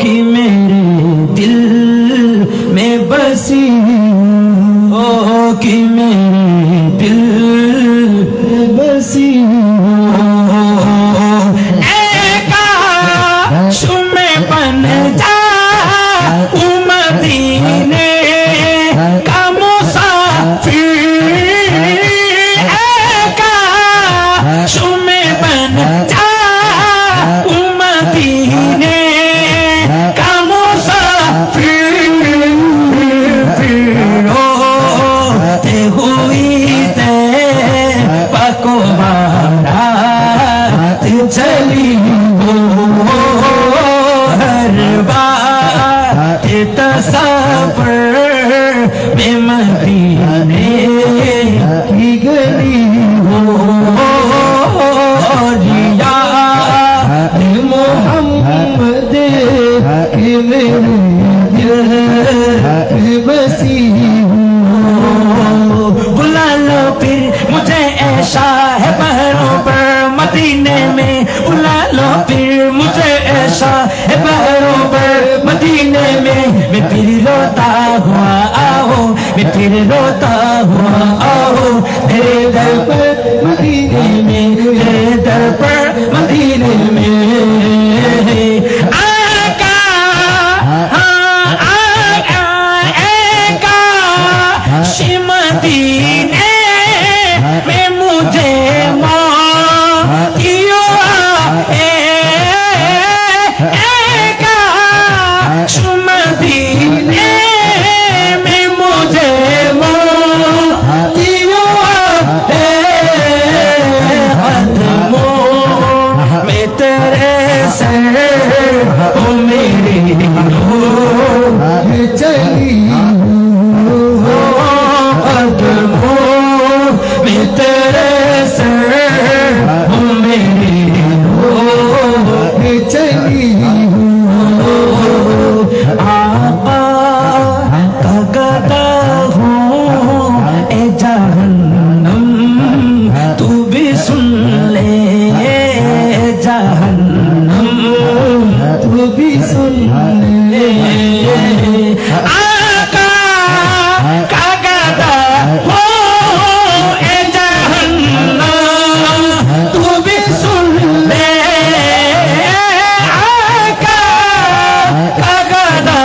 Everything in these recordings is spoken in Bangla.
कि मेरे दिल में बसी हो, कि मेरे दिल में बसी हो। एका शुमे बन जा मदीने का मुसाफिर, एका शुमे बन जा मदीने का मुसाफिर। होते हुई ते पको बारात चली हो, हर बात तसव्वुर में मदीने की गली हो। रिया मोहम्मद के मेरे दिल में बसी हो। बुला लो फिर मुझे ऐसा है बहरों पर मदीने में, बुला लो फिर मुझे ऐसा है बहरों पर मदीने में। मैं फिर रोता हुआ आओ, मैं फिर रोता हुआ आओ तेरे दर पर मदीने में, तेरे दर पर मदीने में। आका मदीने में मुझे मोतियों मदीने में मुझे मोतियों में तेरे सर ओ मेरी चली में तेरे सर ओ मेरी चली। आका का गदा हूँ ए जहन्नम, तू भी सुन ले जहन्नम, तू भी सुन ले। आका का गदा हूँ ए जहन्नम, तू भी सुन ले। आका का गदा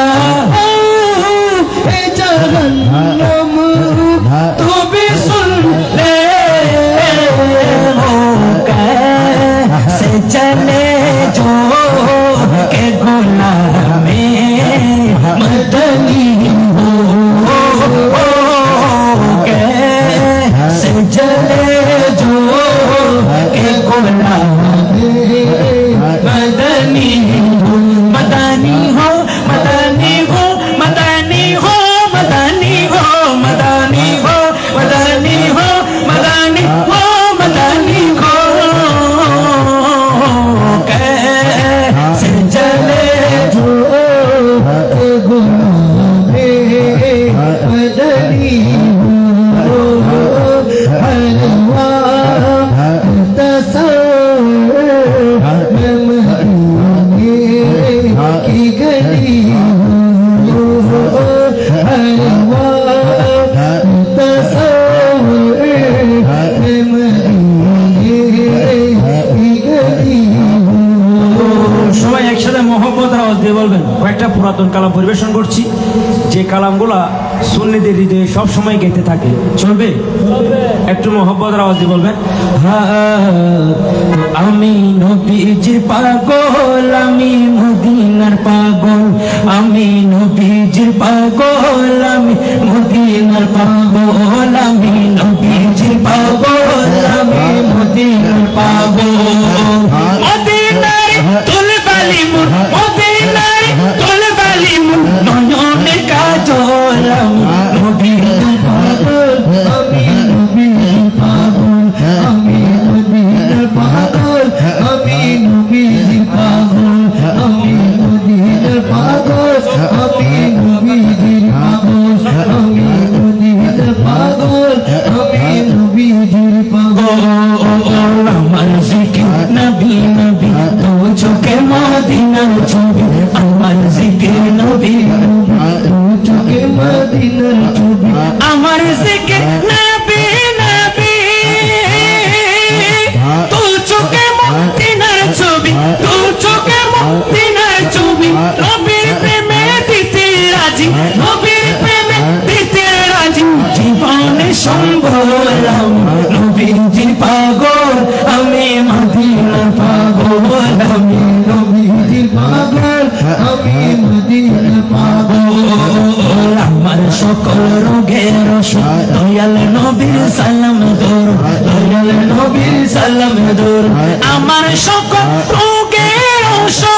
जहन्नम, तू भी सुन ले। हो कैसे चले जो के गुलामे मदनी हो, कैसे चले जो के गुलामे मदनी हो। मदनी हो, मदनी हो, मदनी हो, मदनी हो, मदनी हो, मदनी हो, मदनी हो, मदनी हो। कैसे चले जो के गुलामे मदनी हो, हलवा तसव्वुर में मदीने की गली हो, हलवा तसव्वुर में मदीने की गली हो। সবাই একসাথে মহব্বতের আওয়াজ দিয়ে বলবেন। কয়েকটা পুরাতন কালাম পরিবেশন করছি, যে কালামগুলা সুন্নিদের হৃদয়ে সব সময় গেতে থাকে। চলবে? একটু মহব্বতের আওয়াজ দিয়ে বলবেন। আমি নবীজির পাগল, আমি মদিনার পাগল, আমি নবীজির পাগল, আমি মদিনার পাগল, আমি নবীজির পাগল, আমি মদিনার পাগল। মদিনার তুলবালি মুন, মদিনার তুলবালি মুন, নয়নের কাজল, আমি নবীজির পাগল, আমি নবীজির পাগল, আমি নবীজির পাগল, আমি নবীজির পাগল, আমি আমি মদিনা পাগল আমার সকল রোগের ওষুধ দয়াল নবীর সালাম দূর দয়াল নবীর সালাম দূর আমার সকল রোগের ওষুধ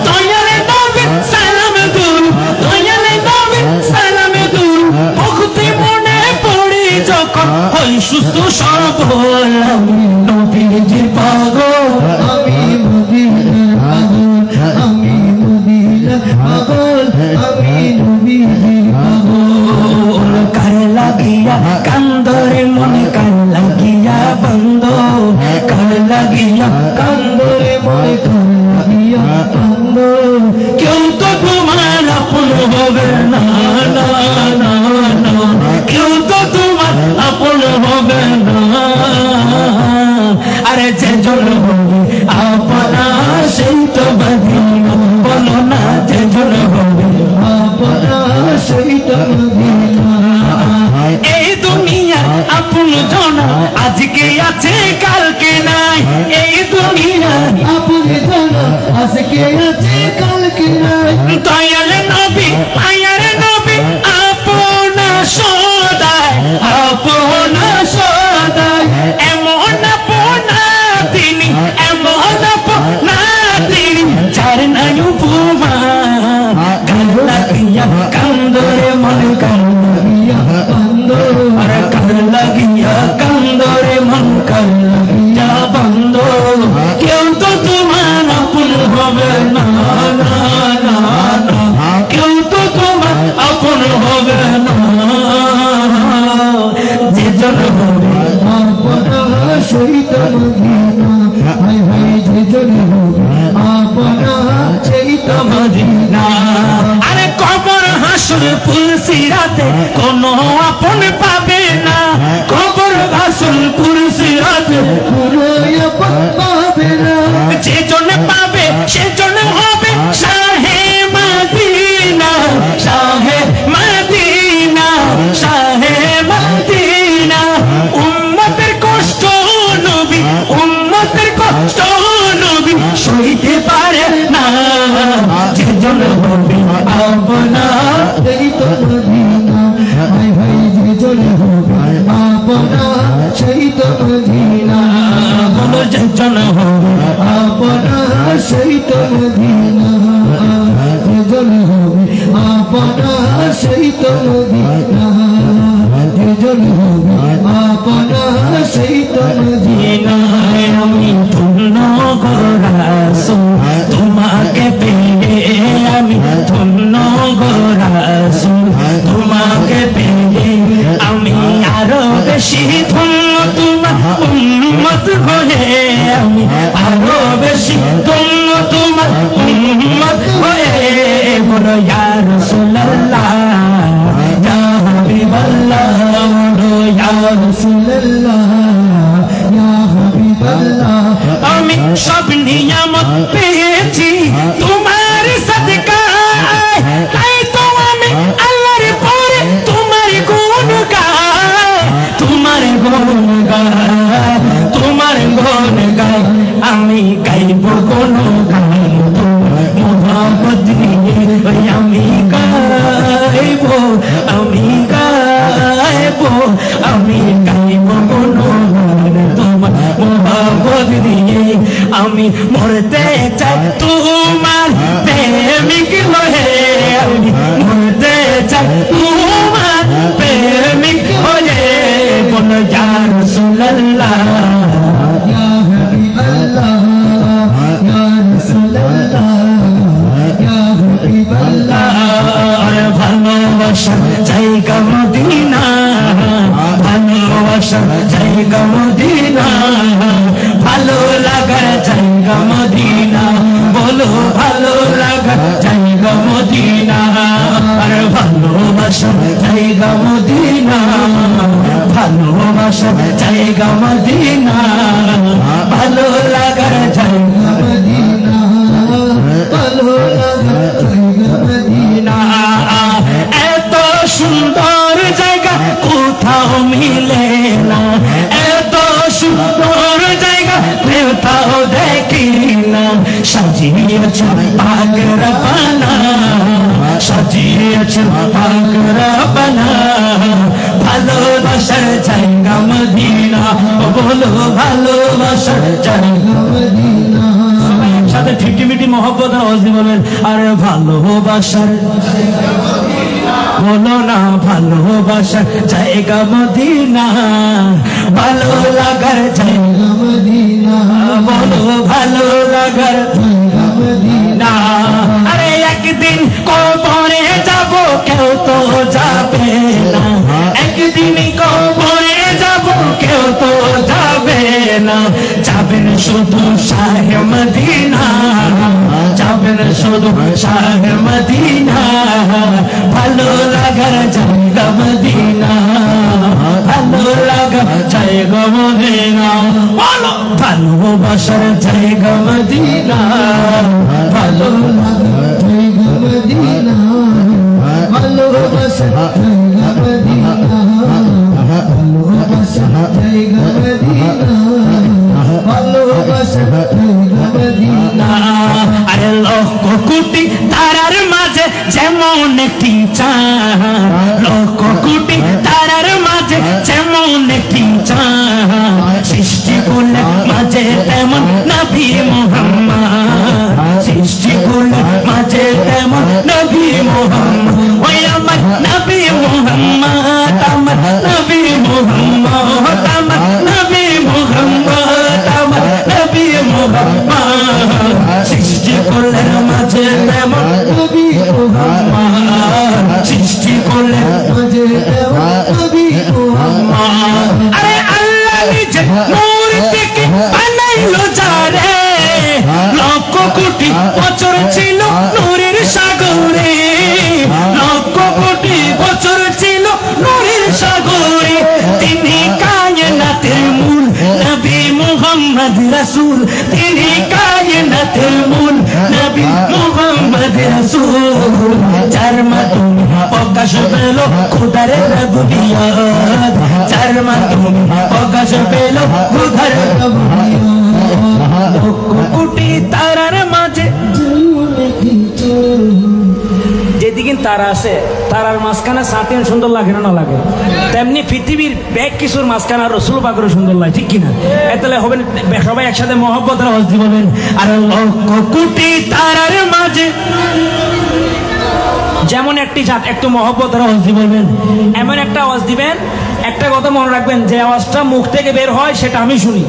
দয়াল নবীর সালাম দূর দয়াল নবীর সালাম দূর ভক্তি মনে পড়ে যখন হই সুস্থ সবল আমি নবীর পাগল আমি মদিনা পাগল আমি মদিনা পাগল আমি নবীর পাগল কার লাগিয়া কান্দরে মনে কার লাগিয়া বন্ধ কার লাগিয়া কান্দরে মনে কার লাগিয়া বন্ধ কেউ তো তোমার আপন হবে না না না না কেউ তো তোমার আপন হবে না আরে যে জন হবে আপনা সেই তো মদিনা বলো না যে জন হবে আপনা সেই তো মদিনা এই দুনিয়া আপন জন আজকে আছে কালকে নাই এই দুনিয়া আপনি জানা আজকে আছে কালকে নাই দয়াল নবী মায়ার নবী আপনা সদায় আপনা সদায় এমন আপনা তিনি এমন আপনা তিনি যার নাই উপমা কাল লাগিয়া কান্দরে মন কাল লাগিয়া বন্ধ আর কাল লাগিয়া কান্দরে মন কাল লাগিয়া বন্ধ কেউ তো তোমার আপন হবে না না না না কেউ তো তোমার আপন হবে না যে জন হবে আপনা সেই তো মদিনা হাই হাই যে জন হবে আপনা সেই তো মদিনা আরে কবর হাসর পুলসিরাতে কোনো আপন পাবে না কবর হাসর পুলসিরাতে পুরো আপন পাবে না যে জন পাবে সে জন হবে শাহে মদিনা শাহে মদিনা শাহে মদিনা উম্মতের কষ্ট নবী উম্মতের কষ্ট নবী সইতে পারে না যে জন হবে আপনা সেই তো মদিনা হাই হাই যে জন হবে আপনা সেই তো মদিনা বলো যে জন হবে আপনা সেই তো মদিনা যে জন হবে আপনা সেই তো মদিনা যে জন হবে আপনা সেই তো মদিনা আমি ধন্য গোরাসু তোমাকে পেয়ে আমি ধন্য গোরাসু তোমাকে পেয়ে আমি আরো বেশি ধন্য তোমার উম্মত হয়ে আমি আরো বেশি ধন্য তোমার উম্মত হয়ে বলো ইয়া রাসূলুল্লাহ ইয়া হাবিবাল্লাহ বলো ইয়া রাসূলুল্লাহ ইয়া হাবিবাল্লাহ আমি সব নিয়ামত পেয়েছি তোমার সদকায় তাই তো আমি আল্লাহর পরে তোমার গুণ গাই তোমার গুণ গাই তোমার গুণ গাই আমি গাইব কোন গান মোহাম্মদ নিয়ে আমি গাইব আমি গাইব আমি গাইব কোন গান তোমার মোহাম্মদ নিয়ে আমি মরতে চাই তোমার প্রেমিক হয়ে আমি মরতে চাই তোমার প্রেমিক হয়ে বল ইয়া রাসূলুল্লাহ ইয়া হাবিবাল্লাহ ইয়া রাসূলুল্লাহ ইয়া হাবিবাল্লাহ ভালোবাসা জায়গা মদিনা ভালোবাসা জায়গা মদিনা ভালো লাগার জায়গা মদিনা বলো ভালো লাগার জায়গা মদিনা আর ভালোবাসা জায়গা মদিনা ভালোবাসা জায়গা মদিনা ভালো লাগার জায়গা মদিনা ভালো লাগা জায়গা মদিনা এত সুন্দর জায়গা কোথাও মিলে না এত সুন্দর জায়গা কোথাও দেখি না সাজিয়ে সাজিয়েছেন পাক রব্বানা সাজিয়েছেন পাক রব্বানা ভালোবাসার জায়গা মদিনা বলো ভালোবাসার জায়গা মদিনা সাথে ঠিকটিমিটি মহব্বত আওয়াজে বলেন আরে ভালোবাসার বলো না ভালোবাসার জায়গা মদিনা ভালো লাগার জায়গা মদিনা বলো ভালো লাগার জায়গা মদিনা আরে একদিন কবরে যাব কেউ তো যাবে না একদিন কবরে যাব কেউ তো যাবে না যাবেন শুধু শাহে মদিনা যাবেন শুধু শাহে মদিনা ভালো লাগার জায়গা মদিনা ভালো লাগার জায়গা মদিনা বলো ভালোবাসার জায়গা মদিনা ভালো লাগার জায়গা মদিনা ভালোবাসার জায়গা মদিনা ভালোবাসার জায়গা মদিনা ভালোবাসার জায়গা মদিনা আরে লক্ষ কোটি তারার মাঝে যেমন একটি চাঁদ লক্ষ কোটি তারার মাঝে যেমন একটি চাঁদ সৃষ্টি করলে মাঝে তেমন নবী মুহাম্মদ সৃষ্টি করলে মাঝে তেমন নবী মুহাম্মদ ওই আমার নবী মুহাম্মদ আমার নবী মুহাম্মদ আমার নবী মুহাম্মদ আমার নবী মুহাম্মদ সৃষ্টি করলে মাঝে তেমন নবী মুহাম্মদ সৃষ্টি করলে মাঝে তেমন নবী মুহাম্মদ আরে আল্লাহ নিজে নূর থেকে বানাইলো যারে লক্ষ কোটি বছর ছিল নূরের সাগরে লক্ষ কোটি বছর ছিল নূরের সাগরে তিনি কায়নাতের মূল নবী মুহাম্মদ রাসূল তিনি কায়নাতের মূল নবী মুহাম্মদ রাসূল যার মাধ্যমে প্রকাশ পেল খোদার রুবুবিয়ত যার মাধ্যমে প্রকাশ পেল খোদার রুবুবিয়ত কোটি তারার মাঝে যেদিকে তারা আছে তারার মাঝখানে সাঁতেন সুন্দর লাগে না লাগে তেমনি পৃথিবীর ব্যাগ কিছুর মাঝখানে রসুল পাকেরও সুন্দর লাগে ঠিক কিনা এতলে হবেন সবাই একসাথে মহব্বতের আওয়াজ দিবেন আর লক্ষ কোটি তারার মাঝে যেমন একটি জাত একটু মহব্বতের আওয়াজ দিবেন এমন একটা আওয়াজ দিবেন একটা কথা মনে রাখবেন যে আওয়াজটা মুখ থেকে বের হয় সেটা আমি শুনি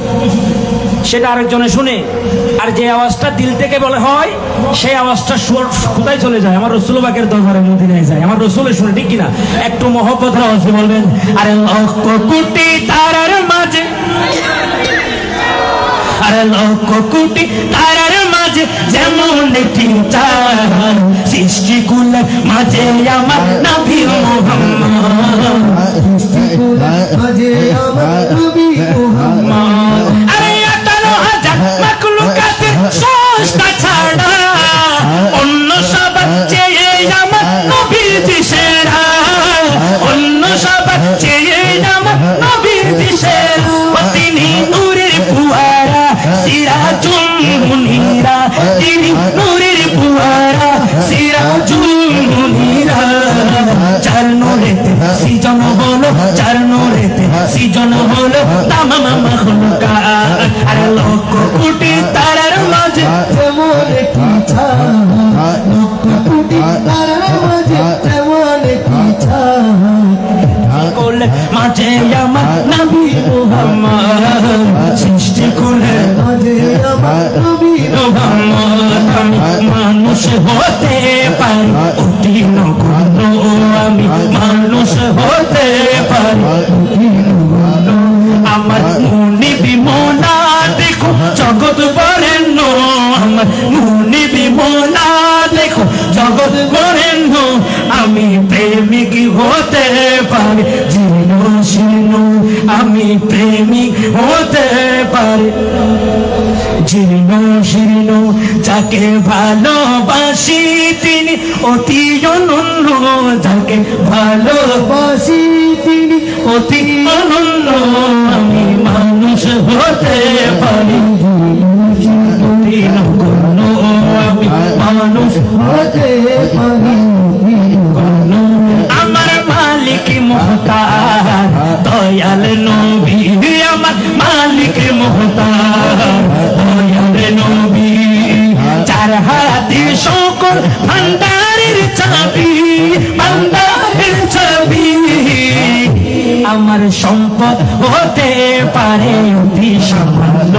সেটা আরেকজনে শুনে আর যে আওয়াজটা দিল থেকে বলে হয় সেই আওয়াজটা কোথায় চলে যায় আমার রসুল পাকের দরবারে মদিনায় যায় আমার রসুলের শুনে ঠিক কিনা একটু মহব্বতের আওয়াজ বলবেন আরে লক্ষ কোটি তারার মাঝে আরে লক্ষ কোটি তারার মাঝে যেমন একটি চাঁদ সৃষ্টি করলে মাঝে আমার নবী মুহাম্মদ সৃষ্টি করলে মাঝে আমার নবী মুহাম্মদ আরে 18,000 মাখলুকাতের সস্তা ছাড়া অন্য সবার চেয়ে আমার নবীজি সেরা অন্য সবার চেয়ে আমার নবীজি সেরা তিনি নূরের ফুয়ারা সিরাজুল মুনিরা তিনি নূরের ফুয়ারা সিরাজুল মুনিরা চার নূরেতে সৃজন হলো চার নূরেতে সৃজন হলো তামাম মাখলুকাত আরে লক্ষ কোটি তারার মাঝে যেমন একটি চাঁদ লক্ষ কোটি তারার মাঝে যেমন একটি চাঁদ করলে মাঝে আমার নবী মুহাম্মদ সৃষ্টি করলে মাঝে আমার নবী মুহাম্মদ আমি মানুষ হতে পারি অতি নগণ্য আমি মানুষ হতে পারি অতি নগণ্য আমার মুনি বিমনা দেখো জগৎ বরেণ্য আমার মুনি বিমনা দেখো জগৎ বরেণ্য আমি প্রেমিক হতে পারি জীর্ণ শীর্ণ আমি প্রেমিক হতে পারি জীর্ণ শীর্ণ যাকে ভালোবাসি তিনি অতি অনন্য যাকে ভালোবাসি তিনি অতি অনন্য আমি মানুষ হতে পারি অতি নগণ্য মানুষ হতে পারি আমার মালিক মুহতার দয়াল নবী আমার মালিক মুহতার দয়াল নবী চার হাতে সকল ভান্ডারের চাবি ভান্ডারের চাবি আমার সম্পদ হতে পারে অতি সামান্য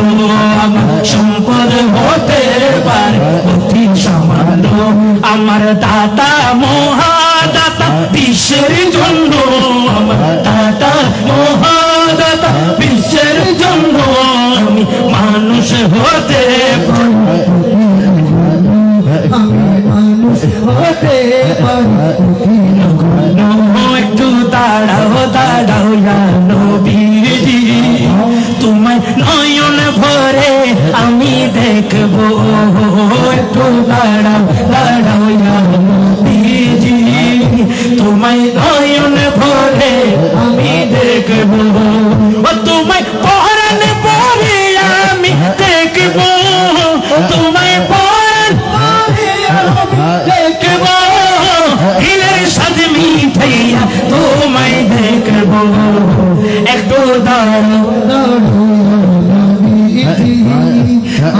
আমার সম্পদ হতে পারে অতি সামান্য আমার দাতা মহাদাতা বিশ্বের জন্য আমার দাতা মহাদাতা বিশ্বের জন্য আমি মানুষ হতে পারি আমি মানুষ হতে পারি একটু দাঁড়াও দাঁড়াও ইয়া নবীজি তোমায় নয়ন ভরে আমি দেখবো একটু দাঁড়াও দাঁড়াও ইয়া নবীজি তোমায় নয়ন ভরে আমি দেখবো তোমায় পরাণ ভরে আমি দেখবো তোমায় পরাণ দেখবো দিলের সাথে মিঠাইয়া তোমায় দেখবো একটু দাঁড়াও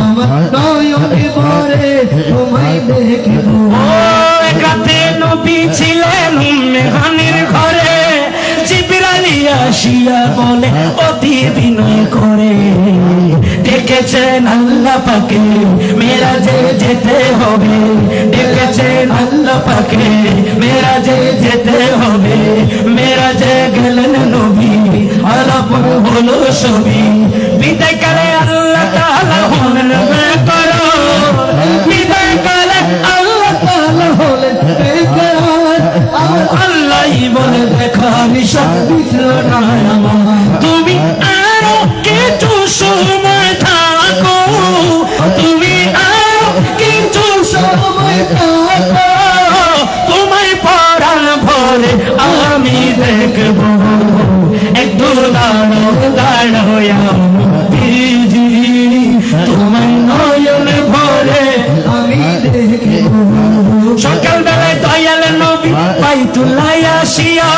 আমার নয়নে ভরে তোমায় দেখবো রাতে নবী ছিলেন মেহানির ঘরে জিবরাইল আসিয়া বলে অতি বিনয় করে ডেকেছেন আল্লাহ পাকে মেরাজে যেতে হবে ডেকেছেন আল্লাহ পাকে মেরাজে যেতে হবে মেরাজে গেলেন নবী আলাপ হলো ছবি বিদায় করে আল্লাহ তাআলা হলেন বেকরার বিদায় করে আল্লাহ তাআলা হলেন বেকরার আল্লাহই বলে দেখা নিশান দিল না তুমি আরো কিছু সময় থাকো তুমি আরো কিছু সময় থাকো তোমায় পরাণ ভরে আমি দেখবো একটু দাঁড়ো দাঁড়ো নবীজি তোমায় নয়ন ভরে আমি দেখবো সকালবেলায় দয়াল নবী বাইতুল্লাহ আসিয়া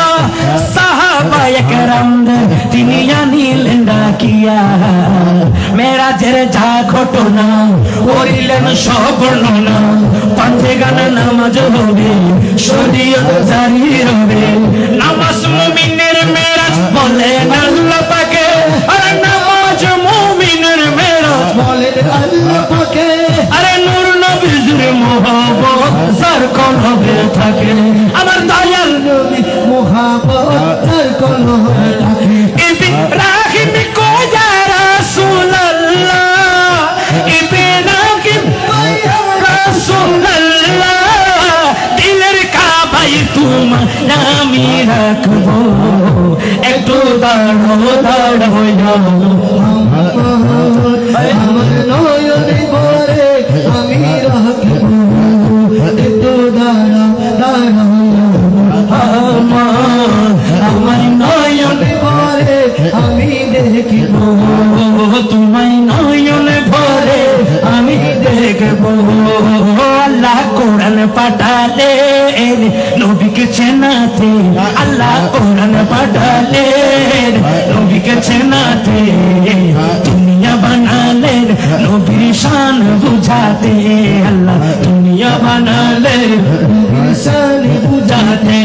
সাহাবায়ে কেরামদের তিনি আনিলেন ডাকিয়া মেরাজের যা ঘটনা করিলেন সব বর্ণনা পাঁচে গান নামাজ হবে শরীয়ত জারি হবে নামাজ মুমিনের মেরাজ বলেন আল্লাহ পাকে আরে নামাজ মুমিনের মেরাজ বলেন আল্লাহ পাকে আরে নূর নবীর মোহাম্মত যার কলবে থাকে আমার দয়াল নবী মোহাম্মদ তার কলবে থাকে ইব্রাহিম কো ইয়া রাসূলুল্লাহ ইব্রাহিম কো ইয়া রাসূলুল্লাহ দিলের কাবায় তোমায় আমি রাখবো একটু দাঁড়াও দাঁড়াও আমার নয়নে ভরে আমি রাখবো একটু দাঁড়াও দাঁড়াও আমার নয়নে ভরে আমি দেখবো তোমায় নয়ন ভরে আমি দেখবো আল্লাহ কোরআন পাঠালেন নবীকে চেনাতে আল্লাহ কোরআন পাঠালেন নবীকে চেনাতে দুনিয়া বানালেন নবীর শান বুঝাতে আল্লাহ দুনিয়া বানালেন নবীর শান বুঝাতে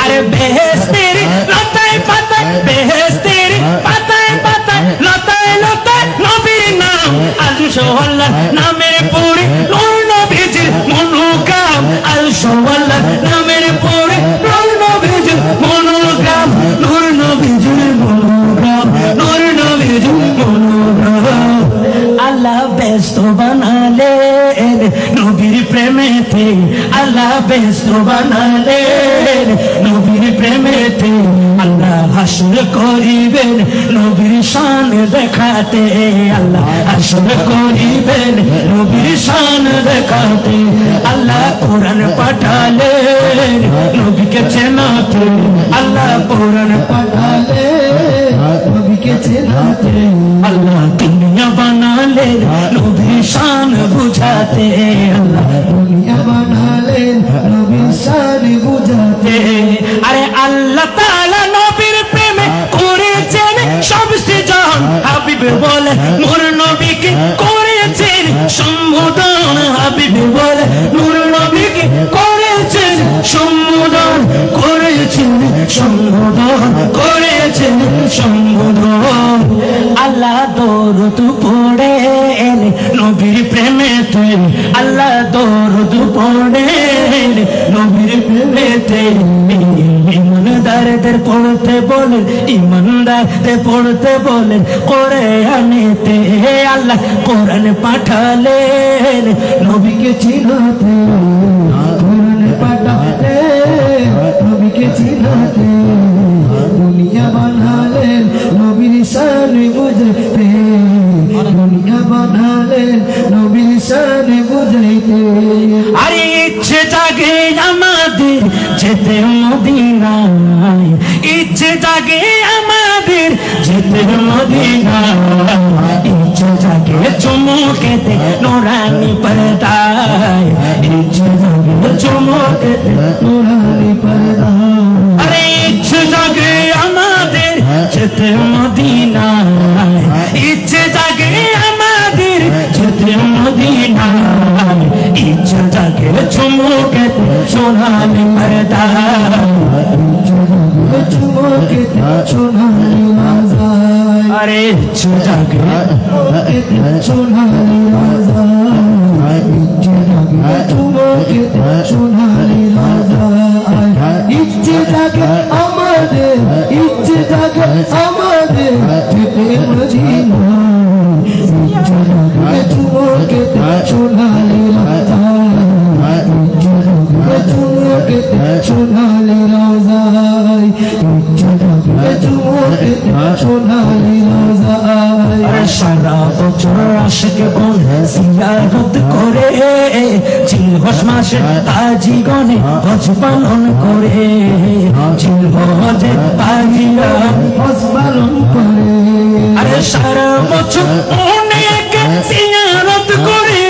আরে বেহেশতের লতায় পাতায় বেহেশতের পাতায় পাতায় লতায় লতায় নবীর নাম আল্লাহ নামের পড়ে নূর নবীজির মনোগ্রাম আল্লাহ নামের পড়ে নূর নবীজির মনোগ্রাম নূর নবীজির মনোগ্রাম নূর নবীজির মনোগ্রাম আল্লাহ ব্যস্ত বানালেন নবীর প্রেমেতে আল্লাহ ব্যস্ত বানালেন নবীর প্রেমেতে আল্লাহ হাসর করিবেন নবীর শান দেখাতে আল্লাহ হাসর করিবেন নবীর শান দেখাতে আল্লাহ কোরআন পাঠালেন নবীকে চেনাতে আল্লাহ কোরআন পাঠালেন নবীকে চেনাতে আল্লাহ দুনিয়া বানালেন নবীর শান বুঝাতে আল্লাহ দুনিয়া নূর নবীকে করেছেন সম্বোধন, করেছেন সম্বোধন, করেছেন সম্বোধন। আল্লাহ দরুদ পড়ে নবীর প্রেমেতে, আল্লাহ দরুদ পড়ে নবীর প্রেমেতে। ইমানদারদের পড়তে বলেন, ইমানদারদের পড়তে বলেন কোরআনেতে। আল্লাহ কোরআন পাঠালেন নবীকে চিনাতে, কোরআন পাঠালেন নবীকে চিনাতে। দুনিয়া বানালেন নবীর শান বুঝতে, দুনিয়া বানালেন নবীর শান বুঝাইতে। আরে ইচ্ছে জাগে আমাদের যেতে মদিনায়, ইচ্ছে জাগে আমাদের যেতে মদিনায়। ইচ্ছে জাগে চুমুকেতে নুরানি পর্দায়, ইচ্ছে জাগে চুমুকেতে নুরানি পর্দায়। আরে ইচ্ছে জাগে আমাদের যেতে মদিনায়, ইচ্ছে জাগে আমাদের যেতে মদিনায়। ইচ্ছে জাগে চুমুকেতে সোনালি পর্দায়, চুমুকেতে সোনালি রাজায়। আরে ইচ্ছে জাগে সোনালি রাজায়, ইচ্ছে জাগে চুমুকেতে সোনালি রাজায়। ইচ্ছে জাগে আমাদের, ইচ্ছে জাগে আমাদের যেতে মদিনায়। ইচ্ছে জাগে চুমুকেতে সোনালি রাজায়, ইচ্ছে জাগে চুমুকেতে সোনালি রাজায়, ইচ্ছে জাগে চুমুকেতে সোনালি রাজায়। সারা বছর আশিকে বোন জিয়ারত করে, জিলহজ মাসে হাজিগণে হজ পালন করে, জিলহজে হাজিরা হজ পালন করে। আরে সারা বছর অনেক জিয়ারত করে,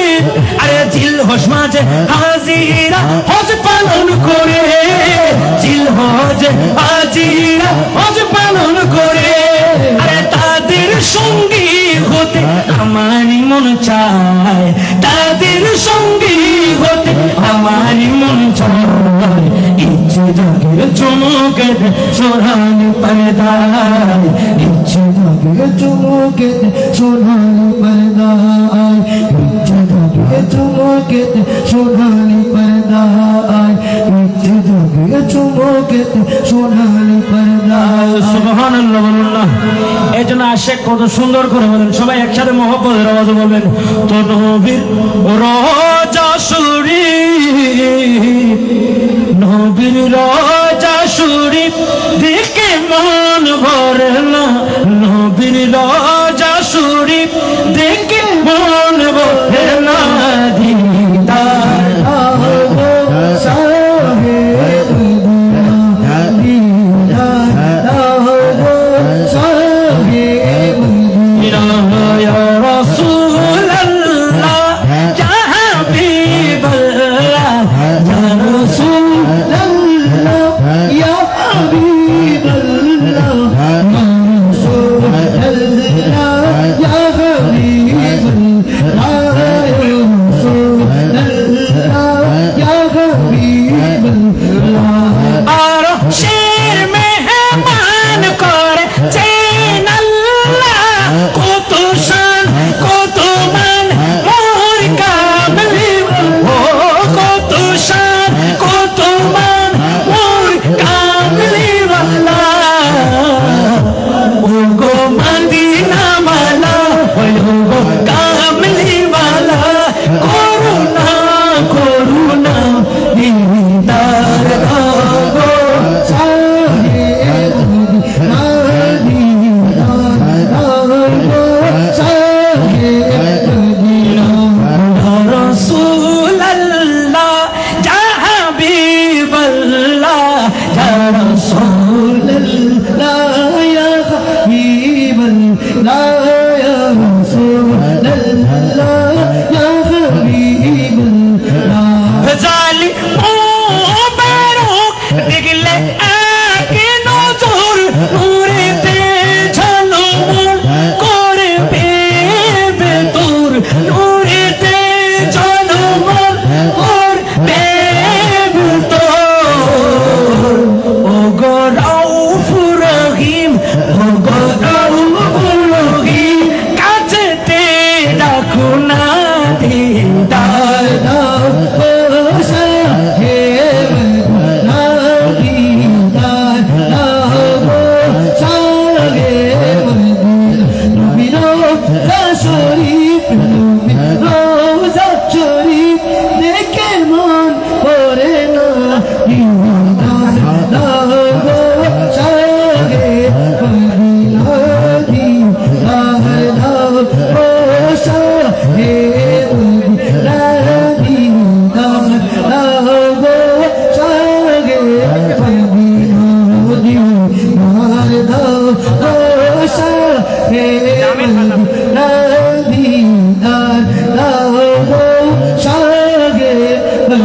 আরে জিলহজ মাসে হাজিরা হজ পালন করে, জিলহজে হাজিরা হজ পালন করে। আরে তাদের সঙ্গী হতে আমারই মন চায়, তাদের সঙ্গী হতে আমারই মন চায়। ইচ্ছে জাগে চুমুকেতে সোনালি পর্দায়, ইচ্ছে জাগে চুমুকেতে সোনালি পর্দায়, ইচ্ছে জাগে চুমুকেতে সোনালি পর্দায়, ইচ্ছে জাগে চুমুকেতে সোনালি পর্দায়। সুবহানাল্লাহ বলুন না। এই জন্য আশেক কত সুন্দর করে বলেন, সবাই একসাথে মহব্বতের আওয়াজে বলবেন। তো নবীর রোজা শরীফ, নবীর রোজা শরীফ দেখে মন ভরে না, নবীর রোজা শরীফ দেখে মন ভরে না। দিদার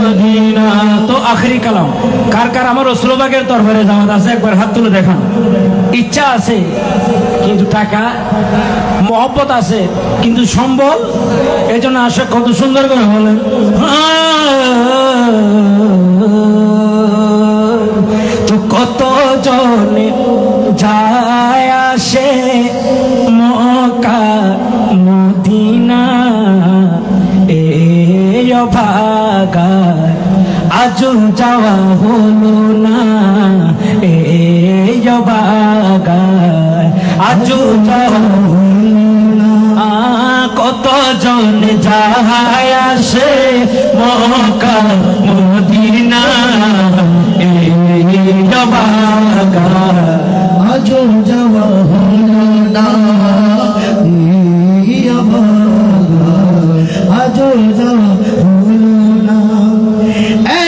মদিনা। তো আখেরি কালাম কার কার আমার রাসূল পাকের দরবারে যাওয়ার আছে একবার হাত তুলে দেখান। ইচ্ছা আছে কিন্তু টাকা, মহব্বত আছে কিন্তু সম্বল, এজন্য আসে কত সুন্দর করে বলেন তো কত জনে যায় আসে মক্কা মদিনা, এই অভাগায় আজও যাওয়া হলো না, এই অভাগায় আজও যাওয়া হলো না। কত জন যায় আসে মক্কা মদিনা, এই অভাগায় আজও যাওয়া হলো না, এই অভাগায় আজও যাওয়া হলো না।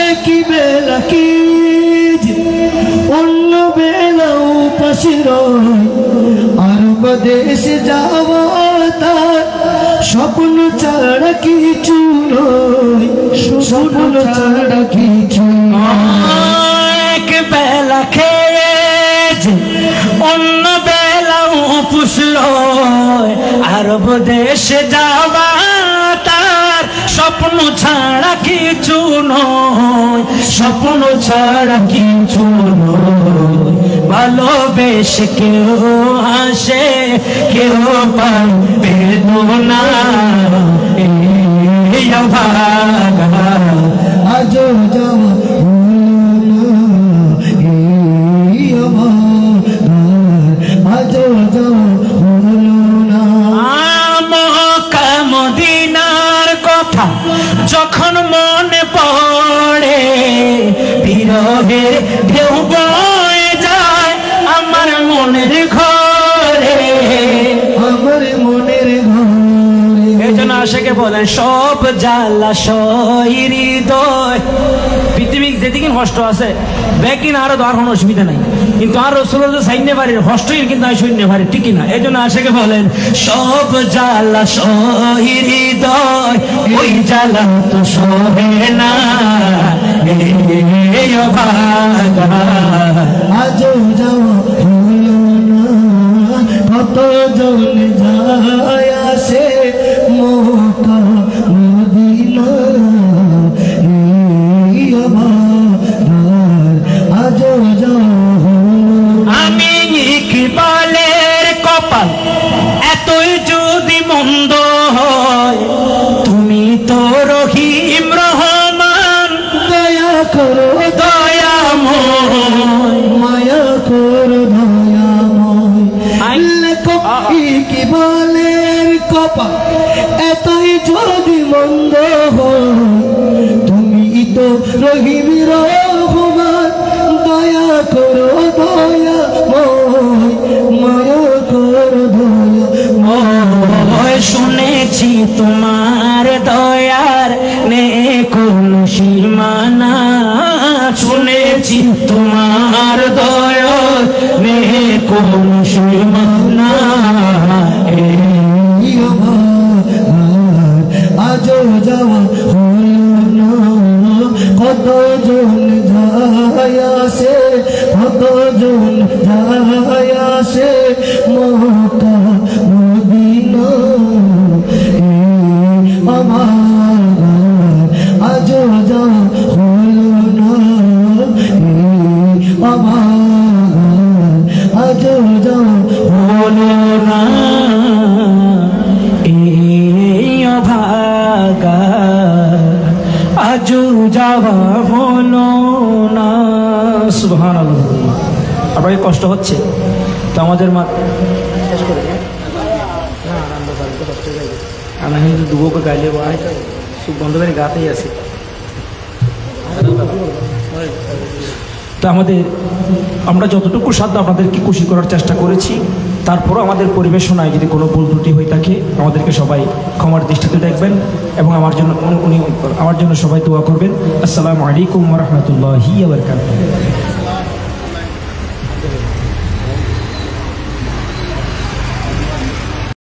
একই বেলা কি অন্য বেলা উপাসী রয়, আরব দেশে যাওয়া তার স্বপ্ন ছাড়া কিছু নয়, স্বপ্ন ছাড়া কিছু এক বেলা খেয়েছে অন্য বেলা পুষল, আরব দেশে যাওয়া তার স্বপ্ন ছাড়া কিছু নয়, স্বপ্ন ছাড়া কিছু নয়। ভালোবেসে কেউ হাসে কেউ পায় বেদনা, এই অভাগা আজও যাওয়া হলো না, এই অভাগায় আজও যাওয়া হলো না। মক্কা মদিনার কথা যখন মনে পড়ে, বিরহের ঢেউ বয়ে যায় আমার মনের ঘরে, আমার মনের ঘরে। এই জন্য আশেকে বলেন সব জ্বালা সই হৃদয়। পৃথিবীর যেদিকে কষ্ট আছে বেকিন আরো আর কোনো অসুবিধা নাই, কিন্তু আর রসুল সাইনে বাড়ির কষ্টই কিন্তু আমি সৈন্য বাড়ি ঠিকই না। এই জন্য আশেকে বলেন সব জ্বালা সই হৃদয়, ওই জ্বালা তো সহে না, এই অভাগা আজও যাওয়া হলো না। কত জন যায় আসে মক্কা মদিনা, এই অভাগায় আজও যাওয়া হলো না। আমি ইকবালের কপাল এতই যদি মন্দ হয়, তুমি তো রহিম রহমান দয়া করো দয়াময়, মায়া করো দয়াময়। আই। লেখক ইকবালের কপাল এতই যদি মন্দ হয়, তুমি তো রহিম রহমান দয়া করো দয়াময়, মায়া করো দয়াময়। শুনেছি তোমার দয়ার নে কোনো সীমানা, শুনেছি তোমার দয়ার নে কোনো সীমানা, এই অভাগায় আজও যাওয়া হলো না। কত জন যায় আসে, কত জন যায় আসে মক্কা মদিনা, এই অভাগায় আজও যাওয়া হলো না, এই অভাগায় আজও যাওয়া হলো না, এই অভাগা আজও যাওয়া হলো না। সুবহানাল্লাহ। আপনাকে কষ্ট হচ্ছে তো আমাদের মা শেষ করে আমি কিন্তু দুবকে গাইলে সুখ বন্ধ করে গাতেই আছে। তো আমরা যতটুকু সাধ্য আপনাদেরকে খুশি করার চেষ্টা করেছি, তারপরও আমাদের পরিবেশনায় যদি কোনো ভুল ত্রুটি হয়ে থাকে আমাদেরকে সবাই ক্ষমার দৃষ্টিতে দেখবেন এবং আমার জন্য সবাই দোয়া করবেন। আসসালামু আলাইকুম ওয়া রাহমাতুল্লাহি ওয়া বারাকাতুহু।